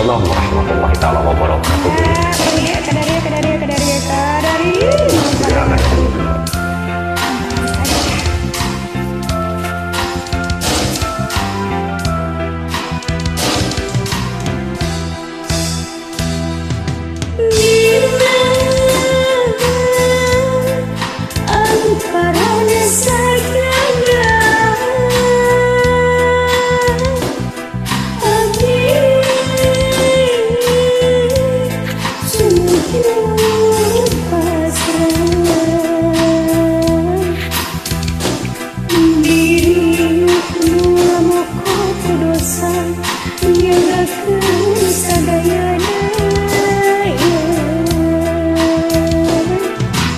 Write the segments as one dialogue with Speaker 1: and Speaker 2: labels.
Speaker 1: Waalaikumsalam warahmatullahi taala wabarakatuh.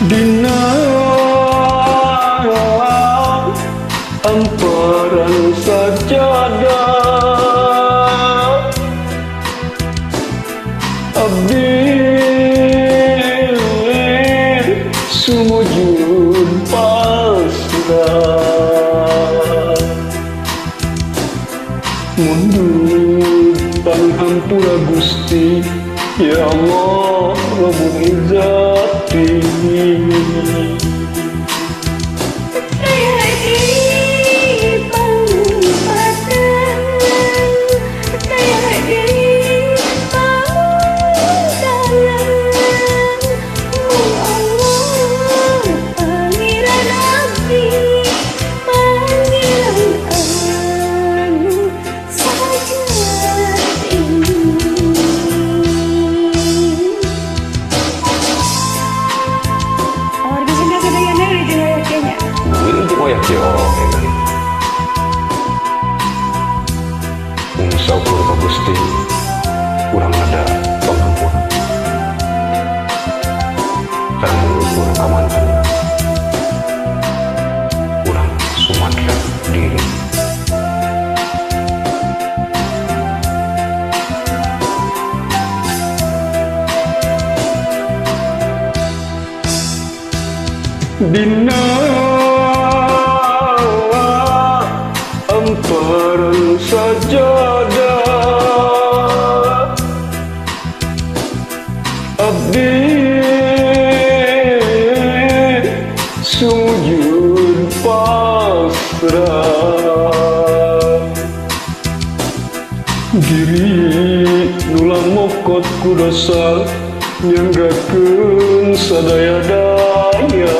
Speaker 2: Dina amparan sajadah abdi sumujud pasrah mundur panghampura Gusti ya Allah Rabbul Izzati.
Speaker 1: Saukur Pak Gusti kurang ada pengampunan dan mengukur amanahnya kurang sumatera diri.
Speaker 2: Dina amparan sajadah abdi sujud pasrah diri nulang mokot kudosa nyanggakeun sadaya daya.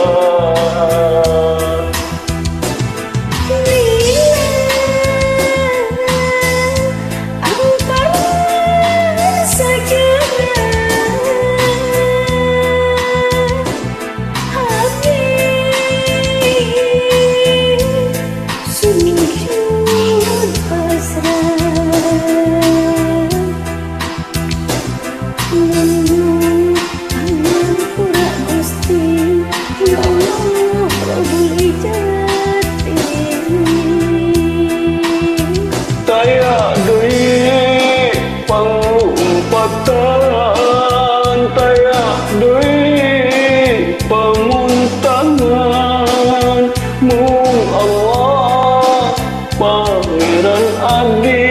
Speaker 2: Pangeran abdi,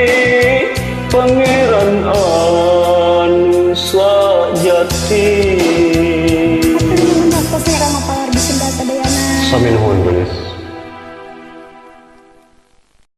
Speaker 2: pangeran anu sajati.
Speaker 1: Samin nuhun geus.